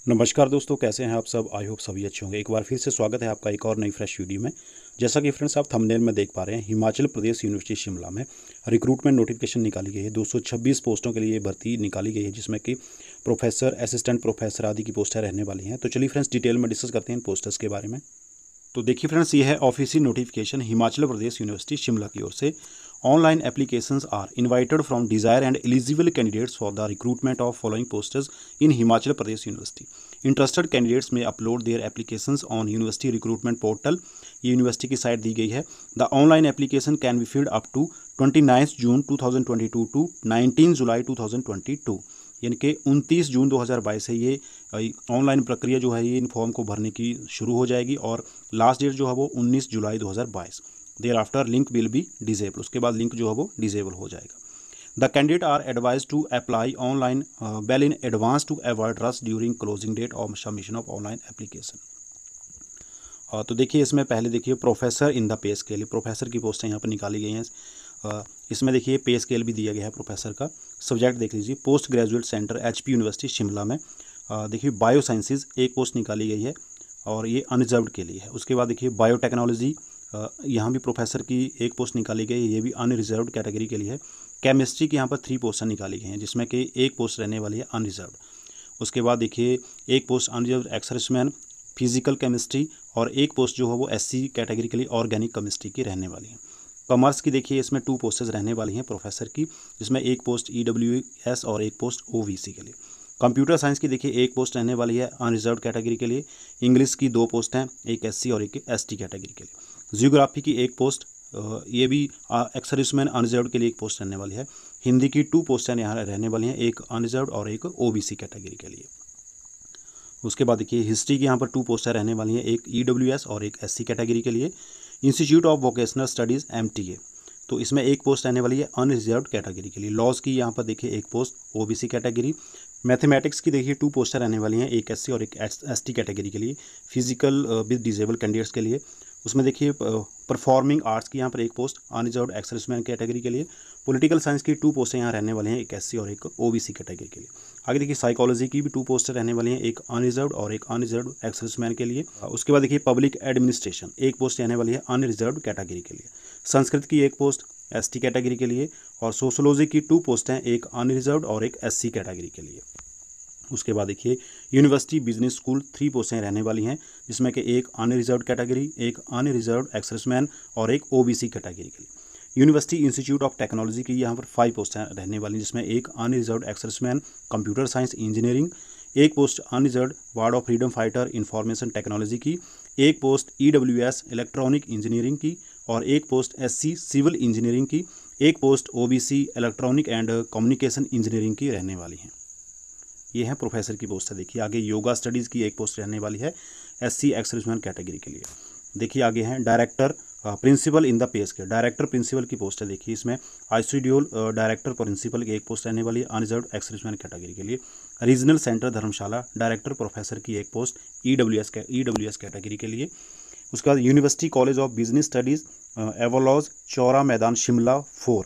नमस्कार दोस्तों, कैसे हैं आप सब। आई होप सभी अच्छे होंगे। एक बार फिर से स्वागत है आपका एक और नई फ्रेश वीडियो में। जैसा कि फ्रेंड्स आप थंबनेल में देख पा रहे हैं, हिमाचल प्रदेश यूनिवर्सिटी शिमला में रिक्रूटमेंट नोटिफिकेशन निकाली गई है। 226 पोस्टों के लिए भर्ती निकाली गई है, जिसमें कि प्रोफेसर, असिस्टेंट प्रोफेसर आदि की पोस्टें रहने वाली हैं। तो चलिए फ्रेंड्स, डिटेल में डिस्कस करते हैं इन पोस्टर्स के बारे में। तो देखिए फ्रेंड्स, ये है official notification Himachal Pradesh university Shimla की ओर से। Online applications are invited from desire and eligible candidates for the recruitment of following posters in Himachal Pradesh university. Interested candidates may upload their applications on university recruitment portal. ये university की site दी गई है। The online application can be filled up to 29 June 2022 to 19 जुलाई 2022, यानी कि 29 June 2022 से ये online प्रक्रिया जो है ये इन फॉर्म को भरने की शुरू हो जाएगी और लास्ट डेट जो है वो 19 जुलाई 2022। Thereafter link will be disable, उसके बाद लिंक जो है वो डिजेबल हो जाएगा। The candidate are advise to apply online well in advance to avoid rush during closing date of submission of online application. तो देखिए इसमें पहले देखिए professor in the pay scale, professor की पोस्टें यहाँ पर निकाली गई हैं। इसमें देखिए पे स्केल भी दिया गया है प्रोफेसर का। सब्जेक्ट देख लीजिए, post graduate centre HP university Shimla में। देखिए बायो साइंसेज एक पोस्ट निकाली गई है और ये अनरिजर्व्ड के लिए है। उसके बाद देखिए बायोटेक्नोलॉजी, यहाँ भी प्रोफेसर की एक पोस्ट निकाली गई है, ये भी अनरिजर्व्ड कैटेगरी के लिए है। केमिस्ट्री की यहाँ पर 3 पोस्टें निकाली गई हैं, जिसमें कि एक पोस्ट रहने वाली है अनरिजर्व्ड। उसके बाद देखिए एक post unreserved ex-serviceman physical chemistry और एक पोस्ट जो है वो एससी कैटेगरी के लिए ऑर्गेनिक केमिस्ट्री की रहने वाली है। कॉमर्स की देखिए इसमें 2 पोस्टेज रहने वाली हैं प्रोफेसर की, जिसमें एक पोस्ट ईडब्ल्यूएस और एक पोस्ट ओवीसी के लिए। कंप्यूटर साइंस की देखिए एक पोस्ट रहने वाली है अनरिजर्व्ड कैटेगरी के लिए। इंग्लिश की 2 पोस्ट हैं, एक एससी और एक एसटी कैटेगरी के लिए। जियोग्राफी की एक पोस्ट, ये भी एक्स सर्विसमैन अनरिजर्व्ड के लिए एक पोस्ट रहने वाली है। हिंदी की 2 पोस्ट यहाँ रहने वाली हैं, एक अनरिजर्व्ड और एक ओबीसी कैटेगरी के लिए। उसके बाद देखिए हिस्ट्री की यहाँ पर 2 पोस्टें रहने वाली हैं, एक ईडब्ल्यूएस और एक एससी कैटेगरी के लिए। Institute of vocational studies MTA, तो इसमें एक पोस्ट रहने वाली है अनरिजर्व्ड कैटेगरी के लिए। लॉज की यहाँ पर देखिए एक पोस्ट ओबीसी कैटेगरी। मैथमेटिक्स की देखिए 2 पोस्टें रहने वाली हैं, एक एससी और एक एसटी कैटेगरी के लिए। फिजिकल विद डिजेबल कैंडिडेट्स के लिए। उसमें देखिए परफॉर्मिंग आर्ट्स की यहाँ पर एक post unreserved ex serviceman category के लिए। पॉलिटिकल साइंस की 2 पोस्टें यहाँ रहने वाली हैं, एक एससी और एक ओबीसी कैटेगरी के लिए। आगे देखिए साइकोलॉजी की भी 2 पोस्टें रहने वाली हैं, एक अनरिजर्व्ड और एक अनरिजर्व्ड एक्स सर्विसमैन के लिए। उसके बाद देखिए पब्लिक एडमिनिस्ट्रेशन एक पोस्ट रहने वाली है अनरिजर्व्ड कैटेगरी के लिए। संस्कृत की एक पोस्ट एसटी कैटेगरी के लिए और सोशोलॉजी की 2 पोस्ट हैं, एक अनरिजर्व्ड और एक एससी कैटेगरी के लिए। उसके बाद देखिए यूनिवर्सिटी बिजनेस स्कूल 3 पोस्टें रहने वाली हैं, जिसमें कि एक अनरिजर्व्ड कैटेगरी, एक अनरिजर्व्ड एक्स सर्विसमैन और एक ओबीसी कैटेगरी के लिए। यूनिवर्सिटी इंस्टीट्यूट ऑफ टेक्नोलॉजी की यहाँ पर 5 पोस्टें रहने वाली हैं, जिसमें एक unreserved ex serviceman computer science engineering, एक post unreserved ward of freedom fighter information technology की, एक पोस्ट ईडब्ल्यूएस इलेक्ट्रॉनिक इंजीनियरिंग की और एक पोस्ट एससी सिविल इंजीनियरिंग की, एक post OBC electronic and communication engineering की रहने वाली हैं। ये है प्रोफेसर की पोस्ट है। देखिए आगे योगा स्टडीज़ की एक पोस्ट रहने वाली है एससी एक्स सर्विसमैन कैटेगरी के लिए। देखिए आगे हैं director principal in the pay scale, director principal की पोस्ट है। देखिए इसमें आईसीडीओल डायरेक्टर प्रिंसिपल की एक पोस्ट रहने वाली है अनरिजर्व्ड एक्स सर्विसमैन कैटेगरी के लिए। Regional centre Dharamshala director professor की एक पोस्ट ईडब्ल्यूएस कैटेगरी के लिए। उसके बाद university college of business studies Ava Lodge Chaura Maidan Shimla 4,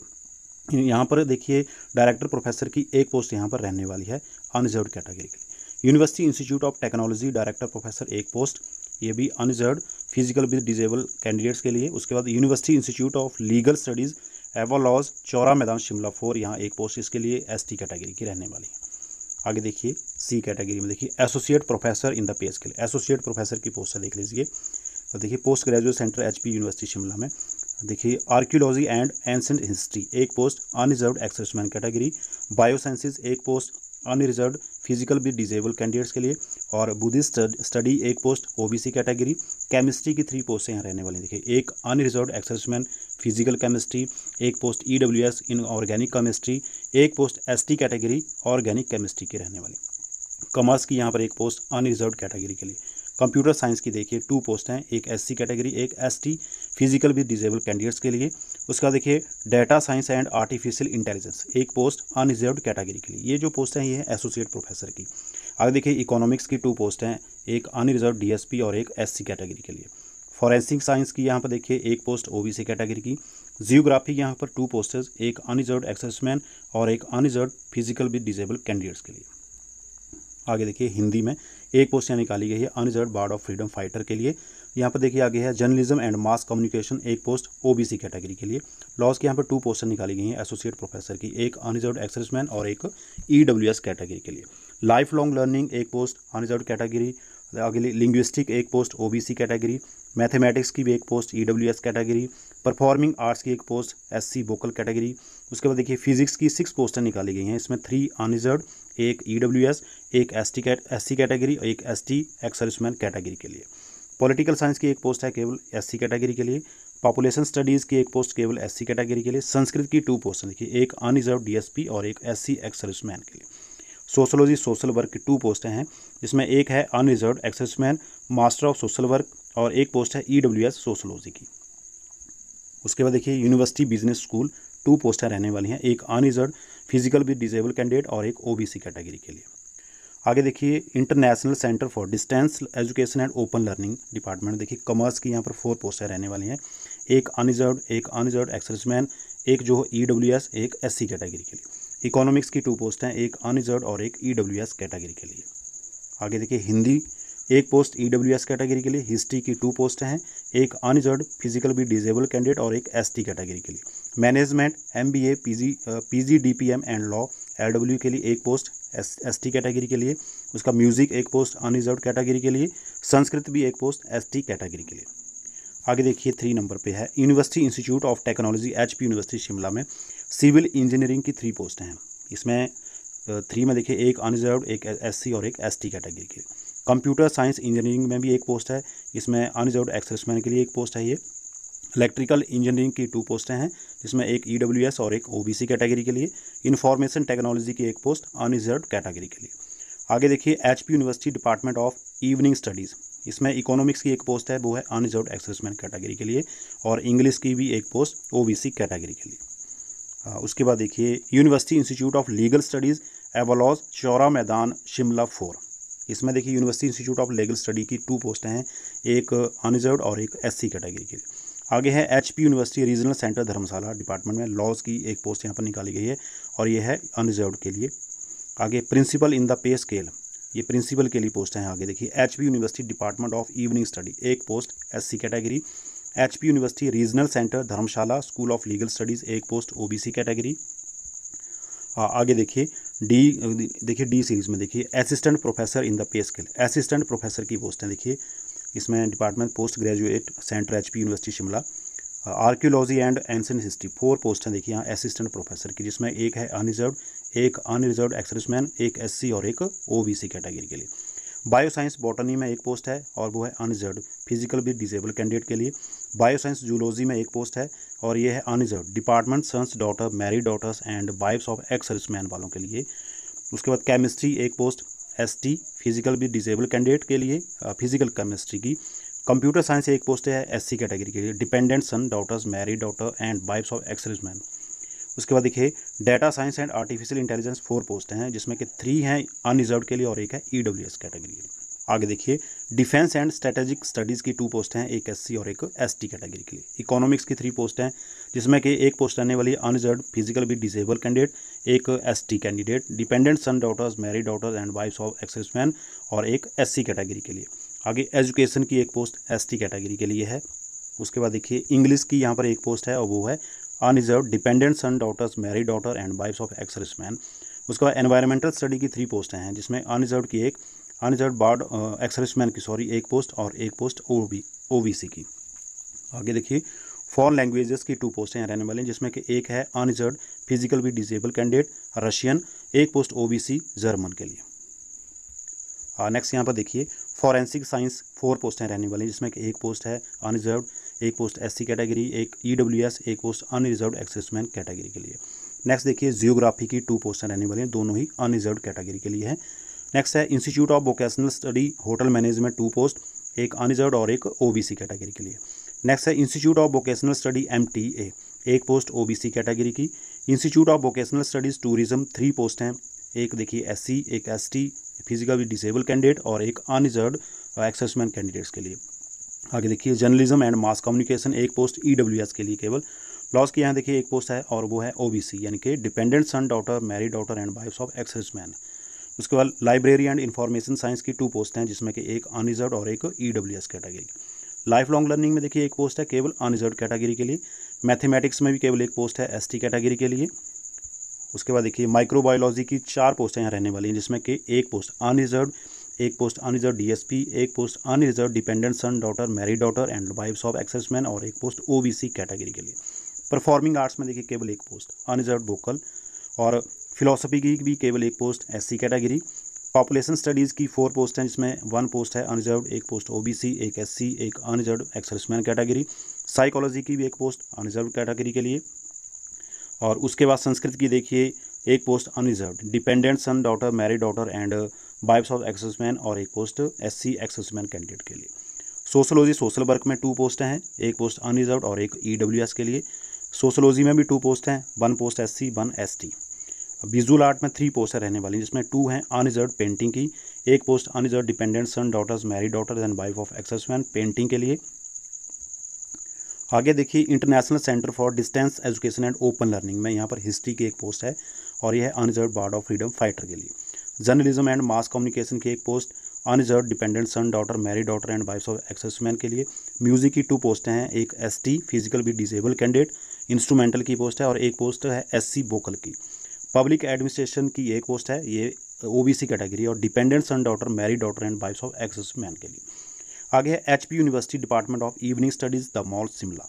यहाँ पर देखिए डायरेक्टर प्रोफेसर की एक पोस्ट यहाँ पर रहने वाली है अनरिजर्व्ड कैटेगरी के लिए। University institute of technology director professor एक पोस्ट, ये भी unreserved physical with disable candidates के लिए। उसके बाद university institute of legal studies Ava Lodge Chaura Maidan Shimla 4, यहाँ एक पोस्ट इसके लिए एसटी कैटेगरी की रहने वाली है। आगे देखिए सी कैटेगरी में देखिए associate professor in the pay scale, associate professor की पोस्ट है देख लीजिए। तो देखिए post graduate centre HP university Shimla में। देखिए आर्कियोलॉजी एंड एंसेंट हिस्ट्री एक post unreserved ex serviceman category. Biosciences एक post unreserved physical with disable candidates के लिए और बुद्धिस्ट स्टडी एक पोस्ट ओबीसी कैटेगरी। केमिस्ट्री की 3 पोस्ट यहाँ रहने वाली देखिए, एक unreserved ex serviceman physical chemistry, एक post EWS in organic chemistry, एक post ST category organic chemistry की रहने वाली। कॉमर्स की यहाँ पर एक पोस्ट अनरिजर्व्ड कैटेगरी के लिए। कंप्यूटर साइंस की देखिए 2 पोस्ट हैं, एक एससी कैटेगरी, एक ST physical with disable candidates के लिए। उसका देखिए data science and artificial intelligence एक पोस्ट अनरिजर्व्ड कैटेगरी के लिए। ये जो पोस्ट हैं ये है एसोसिएट प्रोफेसर की। आगे देखिए इकोनॉमिक्स की 2 पोस्ट हैं, एक अनरिजर्व्ड डीएसपी और एक एससी कैटेगरी के लिए। फॉरेंसिक साइंस की यहाँ पर देखिए एक पोस्ट ओबीसी कैटेगरी की। जियोग्राफी यहाँ पर 2 पोस्टेज, एक अनरिजर्व्ड एक्स सर्विसमैन और एक unreserved physical with disable candidates के लिए। आगे देखिए हिंदी में, एक पोस्ट यहाँ निकाली गई है unreserved ward of freedom fighter के लिए। यहाँ पर देखिए आगे है जर्नलिज्म एंड मास कम्युनिकेशन, एक पोस्ट ओबीसी कैटेगरी के लिए। लॉज की यहाँ पर 2 पोस्ट निकाली गई हैं एसोसिएट प्रोफेसर की, एक अनरिजर्व एक्सर्विसमैन और एक ईडब्ल्यूएस कैटेगरी के लिए। लाइफ लॉन्ग लर्निंग एक पोस्ट अनरिजर्व कैटेगरी। आगे लिंग्विस्टिक एक पोस्ट ओबीसी कैटेगरी। मैथमेटिक्स की भी एक post EWS category. Performing arts की एक पोस्ट एससी वोकल कैटेगरी। उसके बाद देखिए फिजिक्स की 6 पोस्टें निकाली गई हैं, इसमें 3 अनरिजर्व, एक ईडब्ल्यूएस, एक एससी कैटेगरी और एक एसटी एक्स-सर्विसमैन कैटेगरी के लिए। पॉलिटिकल साइंस की एक पोस्ट है केवल एससी कैटेगरी के लिए। पॉपुलेशन स्टडीज़ की एक पोस्ट केवल एससी कैटेगरी के लिए। संस्कृत की 2 पोस्ट देखिए, एक अनरिजर्व डीएसपी और एक एससी एक्स-सर्विसमैन के लिए। सोशोलॉजी सोशल वर्क की 2 पोस्टें हैं, जिसमें एक है unreserved ex serviceman master of social work और एक पोस्ट है ईडब्ल्यूएस सोशोलॉजी की। उसके बाद देखिए यूनिवर्सिटी बिजनेस स्कूल 2 पोस्टें रहने वाली हैं, एक unreserved physical with disable candidate और एक ओबीसी कैटेगरी के लिए। आगे देखिए international centre for distance education and open learning department, देखिए कॉमर्स की यहाँ पर 4 पोस्टें रहने वाली हैं, एक अनरिजर्व एक्स-सर्विसमैन, एक जो ईडब्ल्यूएस, एक एससी कैटेगरी के लिए। इकोनॉमिक्स की 2 पोस्ट हैं, एक अनरिजर्व और एक ईडब्ल्यूएस कैटेगरी के लिए। आगे देखिए हिंदी एक पोस्ट ईडब्ल्यूएस कैटेगरी के लिए। हिस्ट्री की 2 पोस्ट हैं, एक unreserved physical with disable candidate और एक एसटी कैटेगरी के लिए। Management MBA PGDPM and law LW के लिए एक पोस्ट एसटी कैटेगरी के लिए। उसका म्यूजिक एक पोस्ट अनरिजर्व कैटेगरी के लिए। संस्कृत भी एक पोस्ट एसटी कैटेगरी के लिए। आगे देखिए 3 नंबर पे है university institute of technology HP university Shimla में सिविल इंजीनियरिंग की 3 पोस्टें हैं, इसमें 3 में देखिए एक अनरिजर्व, एक एससी और एक एसटी कैटेगरी के लिए। कंप्यूटर साइंस इंजीनियरिंग में भी एक पोस्ट है, इसमें अनरिजर्व एक्स-सर्विसमैन के लिए एक पोस्ट है ये। इलेक्ट्रिकल इंजीनियरिंग की 2 पोस्टें हैं, जिसमें एक ईडब्ल्यूएस और एक ओबीसी कैटेगरी के लिए। इंफॉर्मेशन टेक्नोलॉजी की एक पोस्ट अनरिजर्व कैटेगरी के लिए। आगे देखिए HP university department of evening studies, इसमें इकोनॉमिक्स की एक पोस्ट है, वो है अनरिजर्व एक्स-सर्विसमैन कैटेगरी के लिए, और इंग्लिश की भी एक पोस्ट ओबीसी कैटेगरी के लिए। उसके बाद देखिए university institute of legal studies Ava Lodge Chaura Maidan Shimla 4, इसमें देखिए university institute of legal study की 2 पोस्टें हैं, एक अनरिजर्व और एक एससी कैटेगरी के लिए। आगे है एचपी यूनिवर्सिटी रीजनल सेंटर धर्मशाला डिपार्टमेंट में लॉज की एक पोस्ट यहाँ पर निकाली गई है और ये है अनरिजर्व के लिए। आगे principal in the pay scale, ये प्रिंसिपल के लिए पोस्ट हैं। आगे देखिए HP university department of evening study एक post SC category. HP university regional centre Dharamshala school of legal studies एक पोस्ट ओबीसी कैटेगरी। आगे देखिए डी सीरीज़ में देखिए assistant professor in the pay scale, assistant professor की पोस्टें देखिए, इसमें department post graduate centre HP university Shimla. Archaeology and ancient history 4 post हैं देखिए यहाँ असिस्टेंट प्रोफेसर की, जिसमें एक है अनरिजर्व, एक अनरिजर्व एक्स-सर्विसमैन, एक एससी और एक ओबीसी कैटेगरी के लिए। बायोसाइंस बॉटनी में एक पोस्ट है और वो है unreserved physical with disable candidate के लिए। बायोसाइंस जूलॉजी में एक पोस्ट है और ये है unreserved department sons daughter married daughters and wifes of ex serviceman वालों के लिए। उसके बाद केमिस्ट्री एक post ST physical with disable candidate के लिए फिजिकल केमिस्ट्री की। कंप्यूटर साइंस एक पोस्ट है एससी कैटेगरी के लिए, dependent son daughters married daughter and wifes of ex serviceman. उसके बाद देखिए data science and artificial intelligence 4 post हैं, जिसमें कि 3 हैं अनरिजर्व के लिए और एक है ईडब्ल्यूएस कैटेगरी के लिए। आगे देखिए डिफेंस एंड स्ट्रेटेजिक स्टडीज़ की 2 पोस्ट हैं, एक एससी और एक एसटी कैटेगरी के लिए। इकोनॉमिक्स की 3 पोस्ट हैं, जिसमें कि एक पोस्ट रहने वाली है unreserved physical with disable candidate, एक ST candidate, dependent son daughters married daughters and wifes of ex serviceman और एक एससी कैटेगरी के लिए। आगे एजुकेशन की एक पोस्ट एसटी कैटेगरी के लिए है। उसके बाद देखिए इंग्लिश की यहाँ पर एक पोस्ट है और वो है unreserved dependent son daughters married daughter and wifes of ex serviceman. उसके बाद एनवायरमेंटल स्टडी की 3 पोस्टें हैं, जिसमें अनरिजर्व की एक अनरिजर्व बार्ड एक्स-सर्विसमैन की एक पोस्ट और एक पोस्ट ओबीसी की। आगे देखिए फॉरेन लैंग्वेजेस की 2 पोस्टें रहने वाली हैं, जिसमें कि एक है unreserved physical with disable candidate Russian, एक पोस्ट ओबीसी जर्मन के लिए। नेक्स्ट यहाँ पर देखिए फॉरेंसिक साइंस 4 पोस्टें रहने वाली हैं, जिसमें कि एक पोस्ट है अनरिजर्व, एक पोस्ट एससी कैटेगरी, एक ईडब्ल्यूएस, एक पोस्ट अनरिजर्व एक्स-सर्विसमैन कैटेगरी के लिए। नेक्स्ट देखिए जियोग्राफी की 2 पोस्टें रहने वाली हैं, दोनों ही अनरिजर्व कैटेगरी के लिए है। नेक्स्ट है institute of vocational study hotel management 2 post, एक अनरिजर्व और एक ओबीसी कैटेगरी के लिए। नेक्स्ट है institute of vocational study MTA एक पोस्ट ओबीसी कैटेगरी की। Institute of vocational studies tourism 3 post हैं, एक देखिए एससी, एक ST physical with disable candidate और एक अनरिजर्व एक्स-सर्विसमैन कैंडिडेट्स के लिए। आगे देखिए जर्नलिज्म एंड मास कम्युनिकेशन एक पोस्ट ईडब्ल्यूएस के लिए केवल। लॉज की यहाँ देखिए एक पोस्ट है और वो है ओबीसी यानी कि dependent son daughter married daughter and wifes of ex serviceman. उसके बाद लाइब्रेरी एंड इंफॉर्मेशन साइंस की 2 पोस्ट हैं, जिसमें कि एक अनरिजर्व्ड और एक EWS category. Life long learning में देखिए एक पोस्ट है केवल अनरिजर्व्ड कैटेगरी के लिए। मैथमेटिक्स में भी केवल एक पोस्ट है एसटी कैटेगरी के लिए। उसके बाद देखिए माइक्रोबायोलॉजी की 4 पोस्टें यहाँ रहने वाली हैं, जिसमें कि एक पोस्ट अनरिजर्व्ड, एक पोस्ट अनरिजर्व्ड डीएसपी, एक post unreserved dependent son daughter married daughter and wifes of ex serviceman और एक पोस्ट ओबीसी कैटेगरी के लिए। परफॉर्मिंग आर्ट्स में देखिए केवल एक पोस्ट अनरिजर्व्ड वोकल और फिलोसफी की भी केवल एक post SC category. Population studies की 4 पोस्ट हैं, जिसमें 1 पोस्ट है अनरिजर्व्ड, एक पोस्ट ओबीसी, एक एससी, एक अनरिजर्व्ड एक्सेसमैन कैटेगरी। साइकोलॉजी की भी एक पोस्ट अनरिजर्व्ड कैटेगरी के लिए। और उसके बाद संस्कृत की देखिए एक post unreserved dependent son daughter married daughter and wifes of ex serviceman और एक पोस्ट एससी एक्सेसमैन कैंडिडेट के लिए। सोशोलॉजी सोशल वर्क में 2 पोस्ट हैं, एक पोस्ट अनरिजर्व्ड और एक ईडब्ल्यूएस के लिए। सोशोलॉजी में भी 2 पोस्ट हैं, 1 post SC 1 ST. Visual art में 3 पोस्ट रहने वाली हैं, जिसमें 2 हैं अनरिजर्व्ड पेंटिंग की, एक post unreserved dependent son daughters married daughters and wife of ex serviceman painting के लिए। आगे देखिए international centre for distance education and open learning में यहाँ पर हिस्ट्री की एक पोस्ट है और यह है unreserved ward of freedom fighter के लिए। जर्नलिज्म एंड मास कम्युनिकेशन की एक post unreserved dependent son daughter married daughter and wifes of ex serviceman के लिए। म्यूजिक की 2 पोस्टें हैं, एक एसटी फिजिकल भी डिसेबल कैंडिडेट इंस्ट्रूमेंटल की पोस्ट है और एक पोस्ट है एससी वोकल की। पब्लिक एडमिनिस्ट्रेशन की एक पोस्ट है, ये ओबीसी कैटेगरी और dependent son daughter married daughter and wifes of ex serviceman के लिए। आगे है HP university department of evening studies the mall Shimla,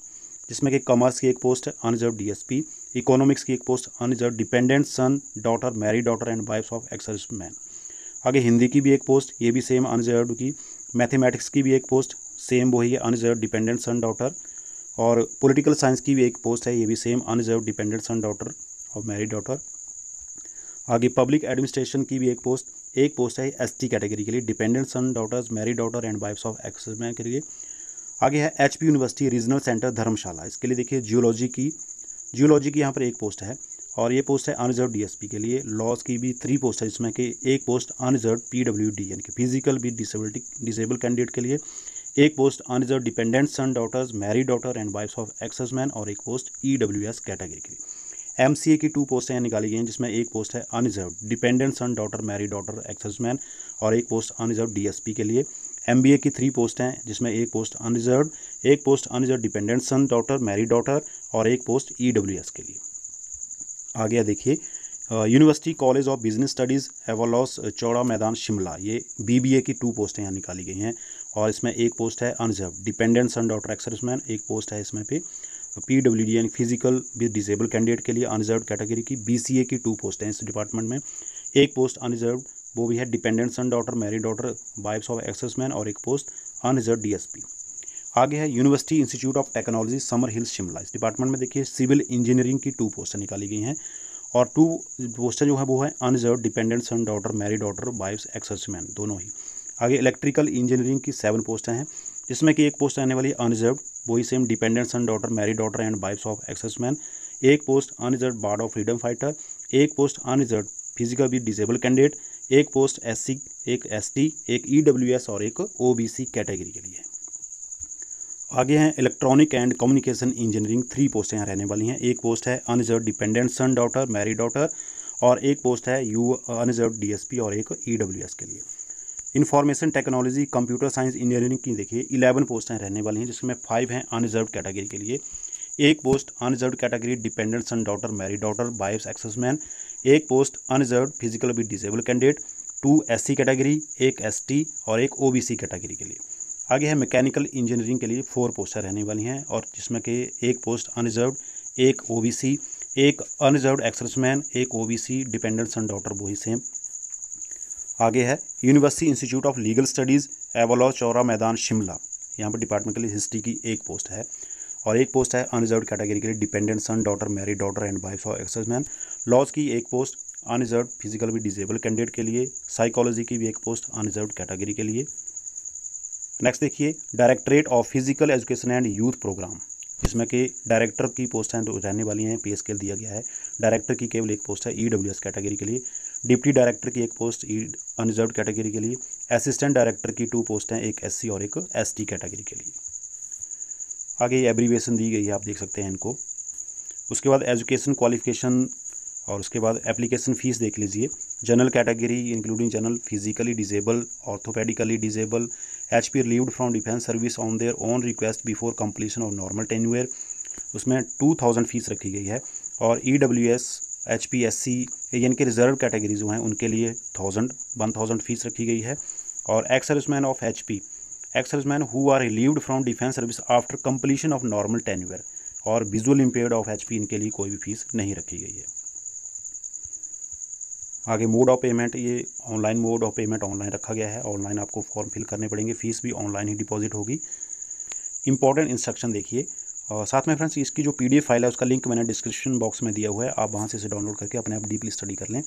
जिसमें कि कॉमर्स की एक पोस्ट है अनरिजर्व्ड डीएसपी, इकोनॉमिक्स की एक post unreserved dependent son daughter married daughter and wifes of ex serviceman. आगे हिंदी की भी एक पोस्ट, ये भी सेम अनरिजर्व्ड की। मैथमेटिक्स की भी एक पोस्ट सेम वही है अनरिजर्व्ड डिपेंडेंट सन डॉटर। और पॉलिटिकल साइंस की भी एक पोस्ट है, ये भी same unreserved dependent son daughter और मैरिड डॉटर। आगे पब्लिक एडमिनिस्ट्रेशन की भी एक पोस्ट है एसटी कैटेगरी के लिए dependent son daughters married daughter and wifes of ex serviceman के लिए। आगे है HP university regional centre Dharamshala, इसके लिए देखिए जियोलॉजी की यहाँ पर एक पोस्ट है और ये पोस्ट है अनरिजर्व्ड डीएसपी के लिए। लॉज की भी 3 पोस्ट है, जिसमें कि एक पोस्ट अनरिजर्व्ड पीडब्ल्यूडी यानी कि फिजिकल विद डिसेबल कैंडिडेट के लिए, एक post unreserved dependent son daughters married daughter and wifes of ex serviceman और एक पोस्ट ईडब्ल्यूएस कैटेगरी के लिए। एमसीए की 2 पोस्टें निकाली गई हैं, जिसमें एक पोस्ट है unreserved dependent son daughter married daughter ex serviceman और एक पोस्ट अनरिजर्व्ड डीएसपी के लिए। एमबीए की 3 पोस्ट हैं, जिसमें एक पोस्ट अनरिजर्व्ड, एक post unreserved dependent son daughter married daughter और एक पोस्ट ईडब्ल्यूएस के लिए। आगे देखिए university college of business studies Ava Lodge Chaura Maidan Shimla, ये बीबीए की 2 पोस्टें यहाँ निकाली गई हैं और इसमें एक पोस्ट है अनरिजर्व्ड डिपेंडेंट सन डॉटर एक्सेसमैन, एक पोस्ट है इसमें पे पीडब्ल्यूडी यानी फिजिकल विद डिसेबल कैंडिडेट के लिए अनरिजर्व्ड कैटेगरी की। बीसीए की 2 पोस्ट हैं इस डिपार्टमेंट में, एक पोस्ट अनरिजर्व्ड वो भी है dependent son daughter married daughter wifes of ex serviceman और एक पोस्ट अनरिजर्व्ड डीएसपी। आगे है university institute of technology Summer Hills Shimla, इस डिपार्टमेंट में देखिए सिविल इंजीनियरिंग की 2 पोस्टें निकाली गई हैं और 2 पोस्टें जो है वो है unreserved dependent son daughter married daughter wifes ex serviceman दोनों ही। आगे इलेक्ट्रिकल इंजीनियरिंग की 7 पोस्टें हैं, जिसमें कि एक पोस्ट रहने वाली है अनरिजर्व्ड, वही same dependent son daughter married daughter and wifes of ex serviceman, एक post unreserved ward of freedom fighter, एक post unreserved physical with disable candidate, एक पोस्ट एससी, एक एसटी, एक ईडब्ल्यूएस और एक ओबीसी कैटेगरी के लिए। आगे हैं इलेक्ट्रॉनिक एंड कम्युनिकेशन इंजीनियरिंग 3 पोस्टें यहाँ रहने वाली हैं, एक पोस्ट है unreserved dependent son daughter married daughter और एक पोस्ट है अनरिजर्व्ड डीएसपी और एक ईडब्ल्यूएस के लिए। Information technology computer science engineering की देखिए 11 पोस्टें रहने वाली हैं, जिसमें 5 हैं अनरिजर्व्ड कैटेगरी के लिए, एक post unreserved category dependent son daughter married daughter wifes ex serviceman, एक post unreserved physical with disable candidate, 2 SC category, एक एसटी और एक ओबीसी कैटेगरी के लिए। आगे है मैकेनिकल इंजीनियरिंग के लिए 4 पोस्टें रहने वाली हैं और जिसमें कि एक पोस्ट अनरिजर्व्ड, एक ओबीसी, एक अनरिजर्व्ड एक्सेसमैन, एक ओबीसी डिपेंडेंट सन डॉटर वही सेम। आगे है university institute of legal studies Ava Lodge Chaura Maidan Shimla, यहाँ पर डिपार्टमेंट के लिए हिस्ट्री की 1 पोस्ट है और एक पोस्ट है अनरिजर्व्ड कैटेगरी के लिए dependent son daughter married daughter and wife of ex serviceman. Laws की 1 post unreserved physical with disable candidate के लिए, साइकोलॉजी की भी 1 पोस्ट अनरिजर्व्ड कैटेगरी के लिए। नेक्स्ट देखिए directorate of physical education and youth programme, जिसमें कि डायरेक्टर की पोस्ट हैं जो रहने वाली हैं, पे स्केल दिया गया है। डायरेक्टर की केवल 1 पोस्ट है ईडब्ल्यूएस कैटेगरी के लिए, डिप्टी डायरेक्टर की 1 पोस्ट अनरिजर्व्ड कैटेगरी के लिए, असिस्टेंट डायरेक्टर की 2 पोस्ट हैं, एक एससी और एक एसटी कैटेगरी के लिए। आगे ये एब्रीविएशन दी गई है, आप देख सकते हैं इनको। उसके बाद एजुकेशन क्वालिफिकेशन और उसके बाद एप्लीकेशन फ़ीस देख लीजिए। General category including general, physically disable, orthopedically disable, HP relieved from defence service on their own request before completion of normal tenure, उसमें 2000 फीस रखी गई है। और EWS, HP, SC यानी कि रिजर्व कैटेगरी जो हैं उनके लिए 1000 फीस रखी गई है। और ex serviceman of HP, ex serviceman who are relieved from defence service after completion of normal tenure और विजुअल इम्पेयर्ड ऑफ HP, इनके लिए कोई भी फीस नहीं रखी गई है। आगे मोड ऑफ पेमेंट, ये online mode of payment online रखा गया है। ऑनलाइन आपको फॉर्म फिल करने पड़ेंगे, फीस भी ऑनलाइन ही डिपॉजिट होगी। इंपॉर्टेंट इंस्ट्रक्शन देखिए, और साथ में फ्रेंड्स इसकी जो PDF फाइल है उसका लिंक मैंने डिस्क्रिप्शन बॉक्स में दिया हुआ है, आप वहाँ से इसे डाउनलोड करके अपने आप डीपली स्टडी कर लें।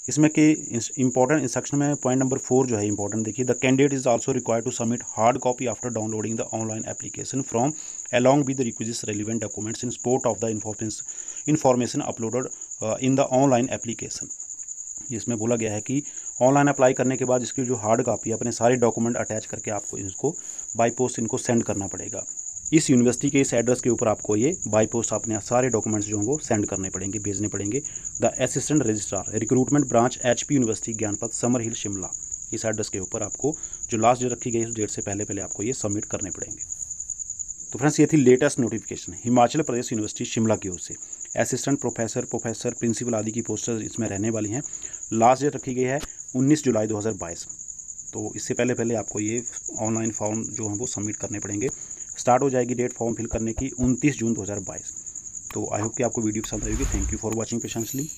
इसमें के इंपॉर्टेंट इंस्ट्रक्शन में पॉइंट नंबर 4 जो है इंपॉर्टेंट देखिए, the candidate is also required to submit hard copy after downloading the online application from along with the requisite relevant documents in support of the information uploaded in the online application। इसमें बोला गया है कि online apply करने के बाद इसकी जो हार्ड कॉपी है अपने सारे डॉक्यूमेंट अटैच करके आपको इसको बाई पोस्ट इनको सेंड करना पड़ेगा। इस यूनिवर्सिटी के इस एड्रेस के ऊपर आपको ये बाई पोस्ट अपने सारे डॉक्यूमेंट्स जो हैं वो सेंड करने पड़ेंगे, भेजने पड़ेंगे। The assistant registrar recruitment branch HP university Gyanpath summer hill Shimla, इस एड्रेस के ऊपर आपको जो लास्ट डेट रखी गई उस डेट से पहले आपको ये सबमिट करने पड़ेंगे। तो फ्रेंड्स ये थी latest notification Himachal Pradesh university Shimla की ओर से। असिस्टेंट प्रोफेसर, प्रिंसिपल आदि की पोस्टर इसमें रहने वाली हैं। लास्ट डेट रखी गई है 19 जुलाई 2022। तो इससे पहले आपको ये ऑनलाइन फॉर्म जो हैं वो सबमिट करने पड़ेंगे। स्टार्ट हो जाएगी डेट फॉर्म फिल करने की 29 जून 2022। तो आई होप कि आपको वीडियो पसंद आएगी। Thank you for watching patiently.